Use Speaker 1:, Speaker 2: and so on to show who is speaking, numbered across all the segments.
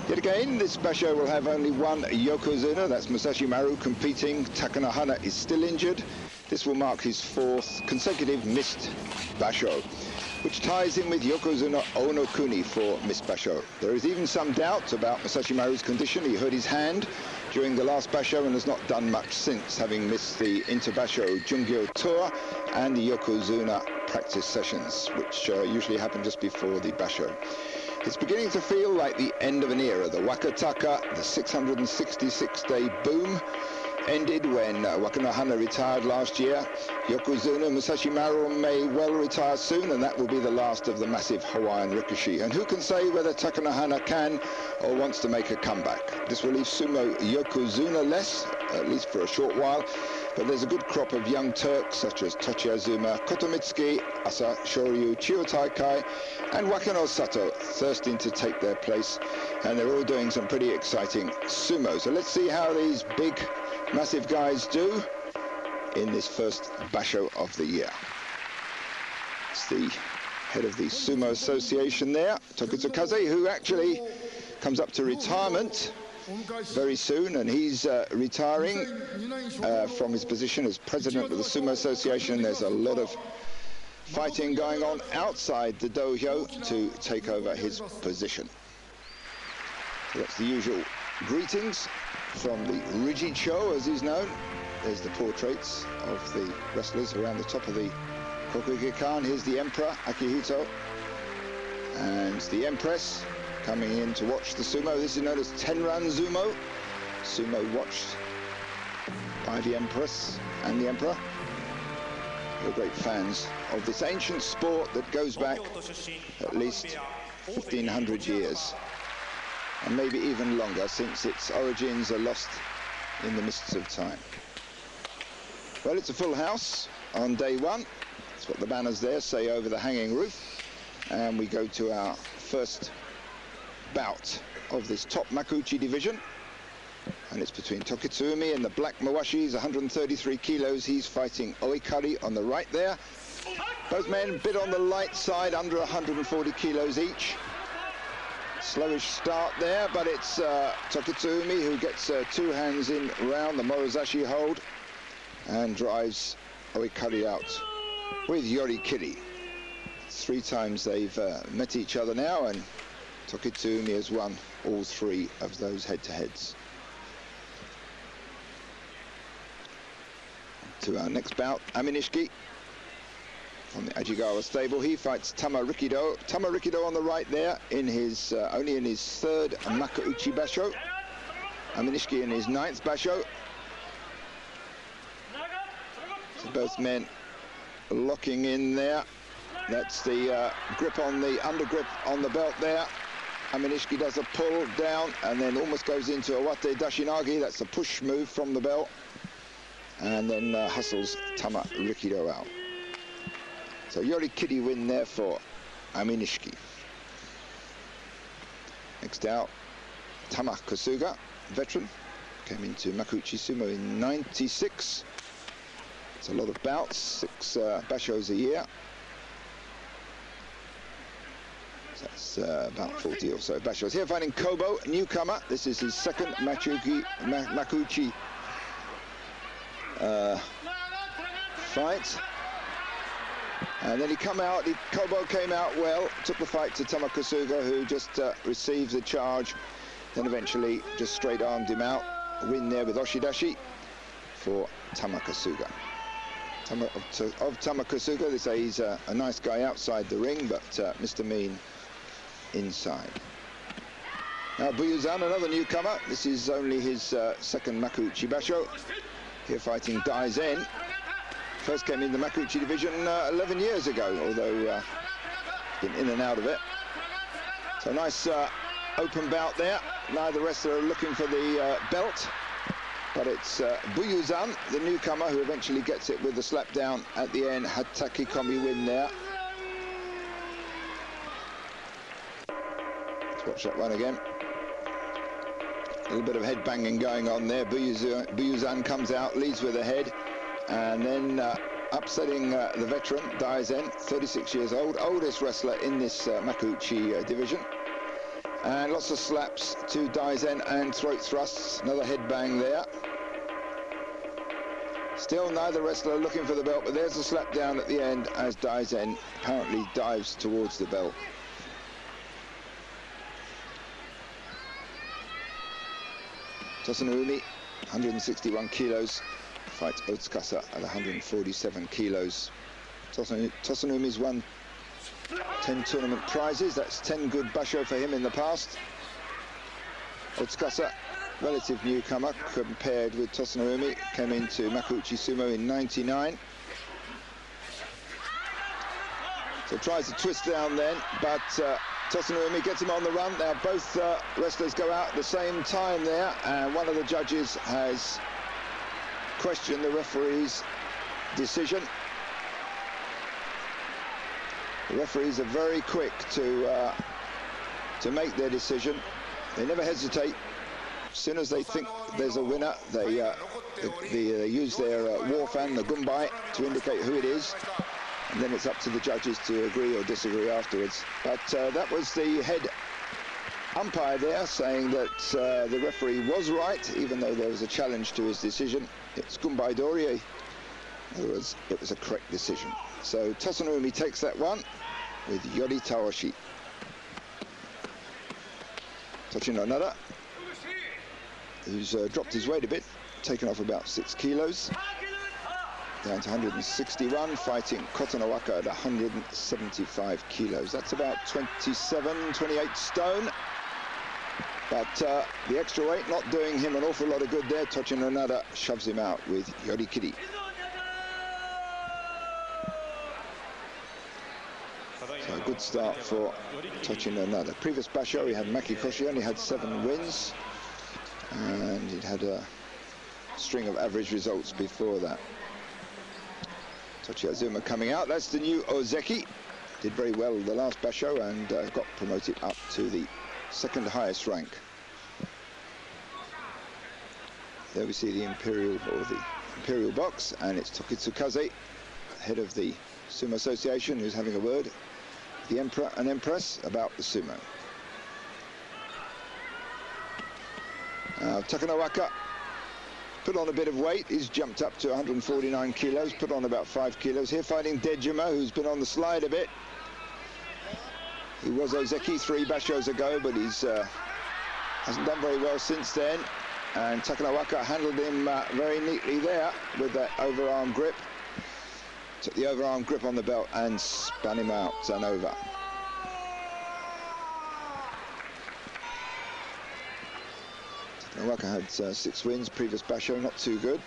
Speaker 1: Yet again, this basho will have only one yokozuna, that's Musashi Maru competing. Takanohana is still injured. This will mark his 4th consecutive missed basho, which ties in with yokozuna Onokuni for missed basho. There is even some doubt about Musashi Maru's condition. He hurt his hand during the last basho and has not done much since, having missed the Interbasho Jungyo Tour and the yokozuna practice sessions, which usually happen just before the basho. It's beginning to feel like the end of an era. The Wakataka, the 666-day boom, ended when Wakanohana retired last year. Yokozuna Musashi Maru may well retire soon, and that will be the last of the massive Hawaiian Rikushi. And who can say whether Takanohana can or wants to make a comeback? This will leave sumo yokozuna less, at least for a short while, but there's a good crop of young Turks such as Tochiazuma, Kotomitsuki, Asashoryu, Chiyotaikai, and Wakano Sato thirsting to take their place, and they're all doing some pretty exciting sumo. So let's see how these big, massive guys do in this first basho of the year. It's the head of the Sumo Association there, Tokitsukaze, who actually comes up to retirement very soon, and he's retiring from his position as president of the Sumo Association. There's a lot of fighting going on outside the dojo to take over his position. So that's the usual greetings from the Rijicho, as he's known. There's the portraits of the wrestlers around the top of the Kokuge-kan. Here's the Emperor, Akihito, and the Empress coming in to watch the sumo. This is known as Tenran Zumo. Sumo watched by the Empress and the Emperor. We're great fans of this ancient sport that goes back at least 1,500 years, and maybe even longer, since its origins are lost in the mists of time. Well, it's a full house on day one. That's what the banners there say over the hanging roof. And we go to our first bout of this top Makuuchi division. And it's between Tokitsuumi and the Black Mawashis, 133 kilos. He's fighting Oikari on the right there. Both men a bit on the light side, under 140 kilos each. Slowish start there, but it's Tokitsuumi who gets 2 hands in round the Morozashi hold and drives Oikari out with yorikiri. 3 times they've met each other now, and Tokitsuumi has won all 3 of those head-to-heads. To our next bout, Aminishiki from the Ajigawa stable. He fights Tamarikido. Tamarikido on the right there, in his only in his 3rd Makuuchi basho. Aminishiki in his 9th basho. So both men locking in there. That's the grip on the undergrip on the belt there. Aminishiki does a pull down and then almost goes into a wate dashinagi. That's a push move from the belt, and then hustles Tamarikido out. So yorikiri win there for Aminishiki. Next out, Tamakasuga, veteran, came into Makuuchi Sumo in '96. It's a lot of bouts, 6 bashos a year. So that's about 40 or so bashos. Here fighting Kobo, newcomer. This is his 2nd Makuuchi fight. And then Kobo came out well, took the fight to Tamakasuga, who just received the charge, then eventually just straight armed him out. A win there with oshidashi for Tamakasuga. Of Tamakasuga, they say he's a nice guy outside the ring, but Mr. Mean inside. Now Buyuzan, another newcomer. This is only his 2nd Makuuchi basho. Here fighting Daizen. First came in the Makuuchi division 11 years ago, although been in and out of it. So nice open bout there. Neither wrestler are looking for the belt, but it's Buyuzan, the newcomer, who eventually gets it with the slap down at the end. Hatakikomi win there. Let's watch that one again. A little bit of head banging going on there. Buyuzan comes out, leads with a head, and then upsetting the veteran, Daizen, 36 years old, oldest wrestler in this Makuuchi division. And lots of slaps to Daizen and throat thrusts. Another headbang there. Still neither wrestler looking for the belt, but there's a slap down at the end as Daizen apparently dives towards the belt. Tosanoumi, 161 kilos, fights Otsukasa at 147 kilos. Tosanoumi's won 10 tournament prizes. That's 10 good basho for him in the past. Otsukasa, relative newcomer compared with Tosanoumi, came into Makuuchi Sumo in '99. So tries to twist down then, but Tosanoumi gets him on the run. Now both wrestlers go out at the same time there, and one of the judges has questioned the referee's decision. The referees are very quick to make their decision. They never hesitate. As soon as they think there's a winner, they use their war fan, the gumbai, to indicate who it is. And then it's up to the judges to agree or disagree afterwards. But that was the head umpire there saying that the referee was right, even though there was a challenge to his decision. It's gumbai dori. In other words, it was a correct decision. So Tosanoumi takes that one with yoritaoshi. Tochinonada, who's dropped his weight a bit, taken off about 6 kilos. Down to 161, fighting Kotonowaka at 175 kilos. That's about 27, 28 stone. But the extra weight not doing him an awful lot of good there. Tochinonada shoves him out with yorikiri. So a good start for Tochinonada. Previous basho, he had Makikoshi, only had 7 wins. And he'd had a string of average results before that. Tochiazuma coming out. That's the new Ozeki. Did very well the last basho and got promoted up to the 2nd highest rank. There we see the Imperial, or the Imperial box, and it's Tokitsukaze, head of the Sumo Association, who's having a word with the Emperor and Empress about the sumo. Takanowaka put on a bit of weight. He's jumped up to 149 kilos, put on about 5 kilos here, fighting Dejima, who's been on the slide a bit. He was Ozeki 3 bashos ago, but he's hasn't done very well since then. And Takanowaka handled him very neatly there with that overarm grip. Took the overarm grip on the belt and spun him out and over. Takanowaka had 6 wins, previous basho, not too good.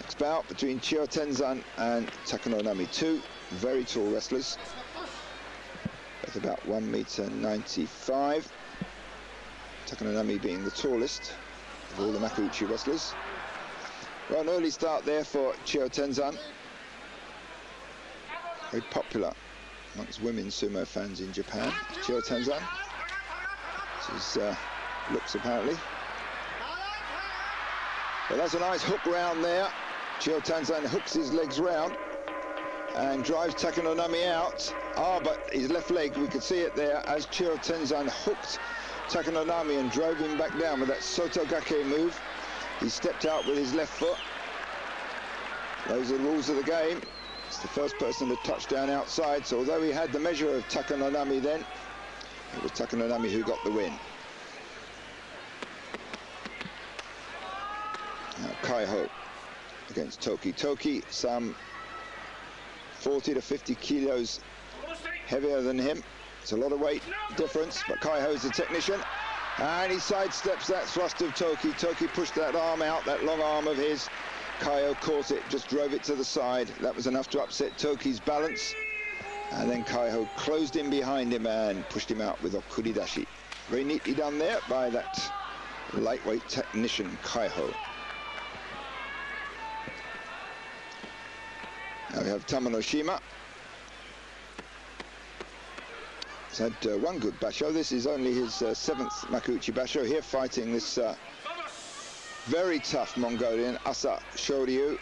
Speaker 1: Next bout between Chiyotenzan and Takanonami, 2 very tall wrestlers, both about 1.95 m. Takanonami being the tallest of all the Makuuchi wrestlers. Well, an early start there for Chiyotenzan. Very popular amongst women sumo fans in Japan. Chiyotenzan. This is looks apparently. Well, that's a nice hook round there. Chiyotenzan hooks his legs round and drives Takanonami out. But his left leg, we could see it there as Chiyotenzan hooked Takanonami and drove him back down with that sotogake move. He stepped out with his left foot. Those are the rules of the game. It's the first person to touch down outside. So although he had the measure of Takanonami then, it was Takanonami who got the win. Now Kaiho against Toki. Toki, some 40 to 50 kilos heavier than him. It's a lot of weight difference, but Kaiho's the technician. And he sidesteps that thrust of Toki. Toki pushed that arm out, that long arm of his. Kaiho caught it, just drove it to the side. That was enough to upset Toki's balance. And then Kaiho closed in behind him and pushed him out with okuridashi. Very neatly done there by that lightweight technician, Kaiho. Now we have Tamanoshima. He's had 1 good basho. This is only his 7th Makuuchi basho here, fighting this very tough Mongolian, Asashoryu.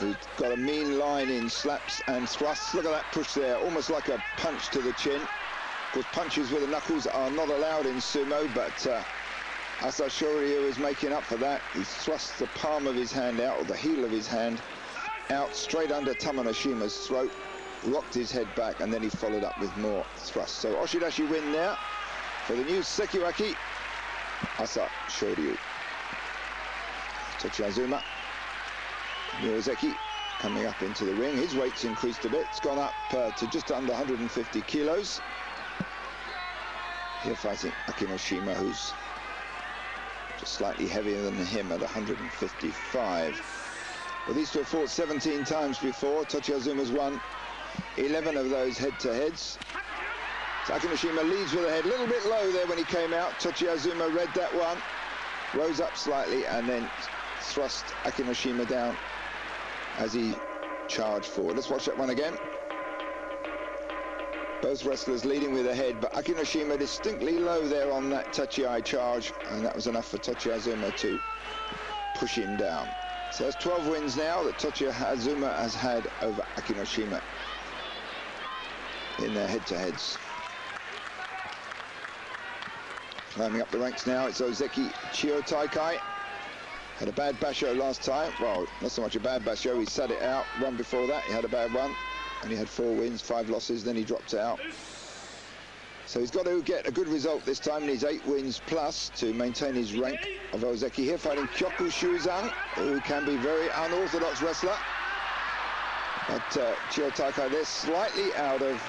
Speaker 1: who's got a mean line in slaps and thrusts. Look at that push there, almost like a punch to the chin. Of course, punches with the knuckles are not allowed in sumo, but Asashoryu is making up for that. He thrusts the palm of his hand out, or the heel of his hand, out straight under Tamanoshima's throat, rocked his head back, and then he followed up with more thrust. So oshidashi win there for the new Sekiwaki, Asashoryu. Tochiazuma, Miyazaki coming up into the ring. His weight's increased a bit. It's gone up to just under 150 kilos. Here fighting Akinoshima, who's just slightly heavier than him at 155. Well, these two have fought 17 times before. Tochiazuma's won 11 of those head-to-heads. So Akinoshima leads with the head, a little bit low there when he came out. Tochiazuma read that one, rose up slightly, and then thrust Akinoshima down as he charged forward. Let's watch that one again. Both wrestlers leading with the head, but Akinoshima distinctly low there on that touchy-eye charge, and that was enough for Tochiazuma to push him down. So that's 12 wins now that Tochiazuma has had over Akinoshima in their head-to-heads. Climbing up the ranks now, it's Ozeki Chiyotenzan. Had a bad basho last time. Well, not so much a bad basho, he sat it out. One before that, he had a bad one. And he had 4 wins, 5 losses, then he dropped out. So he's got to get a good result this time. He needs 8 wins plus to maintain his rank of Ozeki. Here fighting Kyokushuzan, who can be very unorthodox wrestler. But Chiyotenzan, they're slightly out of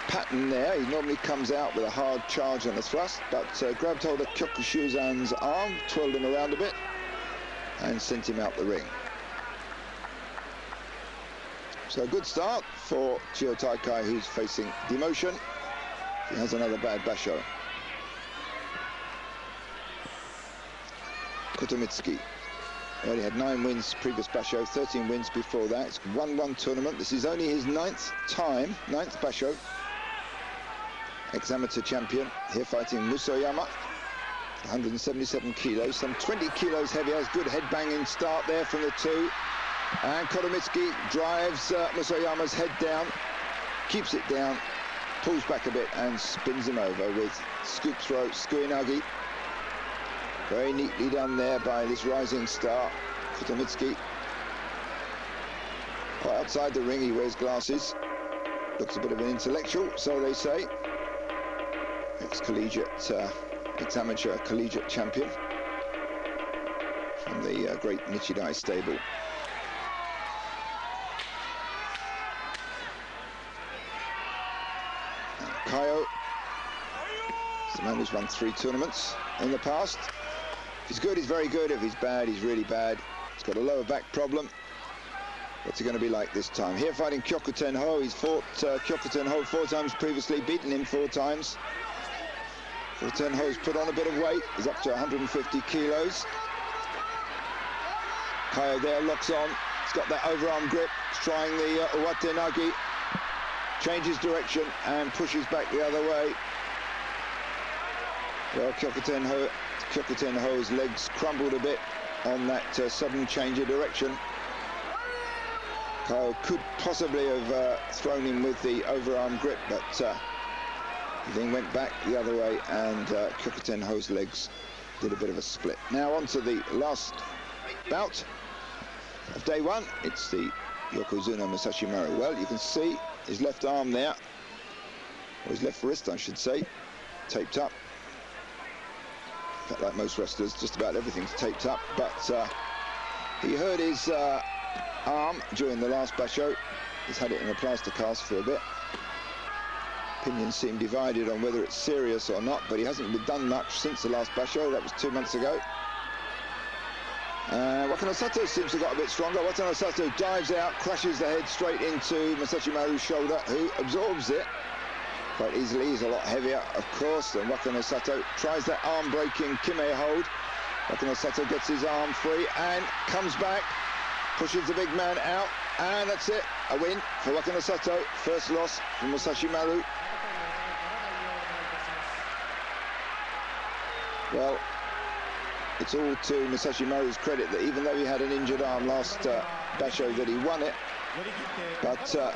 Speaker 1: pattern there. He normally comes out with a hard charge and a thrust, but grabbed hold of Kyokushuzan's arm, twirled him around a bit, and sent him out the ring. So a good start for Chiyotenzan, who's facing demotion. He has another bad basho. Kotomitsuki already had 9 wins previous basho, 13 wins before that. It's 1-1 tournament. This is only his 9th basho. Ex-amateur champion. Here fighting Musoyama, 177 kilos, some 20 kilos heavier. Has good head banging start there from the 2. And Kotomitsuki drives Musoyama's head down, keeps it down, pulls back a bit and spins him over with scoop throw, Skuinagi. Very neatly done there by this rising star, Kotomitsuki. Quite outside the ring, he wears glasses. Looks a bit of an intellectual, so they say. Ex-collegiate, ex-amateur collegiate champion from the great Nichidai stable. Kaiho, the man who's won 3 tournaments in the past. If he's good, he's very good. If he's bad, he's really bad. He's got a lower back problem. What's he going to be like this time? Here fighting Kyokutenho. He's fought Kyokutenho 4 times previously, beaten him 4 times. Kyokutenho's put on a bit of weight. He's up to 150 kilos. Kaiho there locks on. He's got that overarm grip. He's trying the uwatenage. Changes direction and pushes back the other way. Well, Kyokutenho's legs crumbled a bit on that sudden change of direction. Kaiho could possibly have thrown him with the overarm grip, but he then went back the other way, and Kyokutenho's legs did a bit of a split. Now on to the last bout of day 1. It's the Yokozuna Musashi Maru. Well, you can see his left arm there, or his left wrist, I should say, taped up. In fact, like most wrestlers, just about everything's taped up. But he hurt his arm during the last basho. He's had it in a plaster cast for a bit. Opinions seem divided on whether it's serious or not, but he hasn't done much since the last basho. That was 2 months ago. Wakano Sato seems to have got a bit stronger. Wakano Sato dives out, crashes the head straight into Musashi Maru's shoulder, who absorbs it quite easily. He's a lot heavier, of course, than Wakano Sato. Tries that arm-breaking Kime hold. Wakano Sato gets his arm free and comes back, pushes the big man out, and that's it. A win for Wakano Sato. First loss from Musashi Maru. Well, it's all to Masashi Maru's credit that even though he had an injured arm last basho, that he won it. But the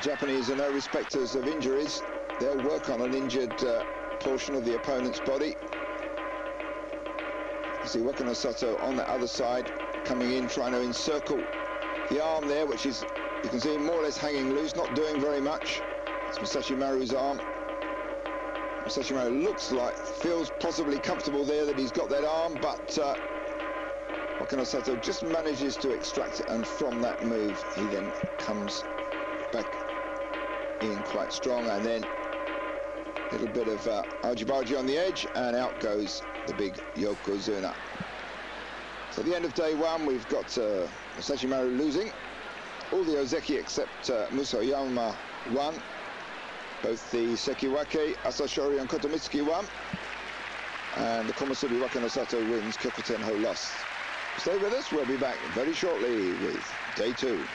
Speaker 1: Japanese are no respecters of injuries. They'll work on an injured portion of the opponent's body. You see Wakano Sato on the other side, coming in, trying to encircle the arm there, which is, you can see, more or less hanging loose, not doing very much. It's Masashi Maru's arm. Masashi Maru looks like, feels possibly comfortable there that he's got that arm, but Wakano Sato just manages to extract it, and from that move, he then comes back in quite strong, and then a little bit of argy-bargy on the edge, and out goes the big yokozuna. So at the end of day one, we've got Masashi Maru losing. All the ozeki except Musoyama won. Both the Sekiwake, Asashoryu and Kotomitsuki won. And the Komusubi Wakano Sato wins, Kyokutenho lost. Stay with us, we'll be back very shortly with day two.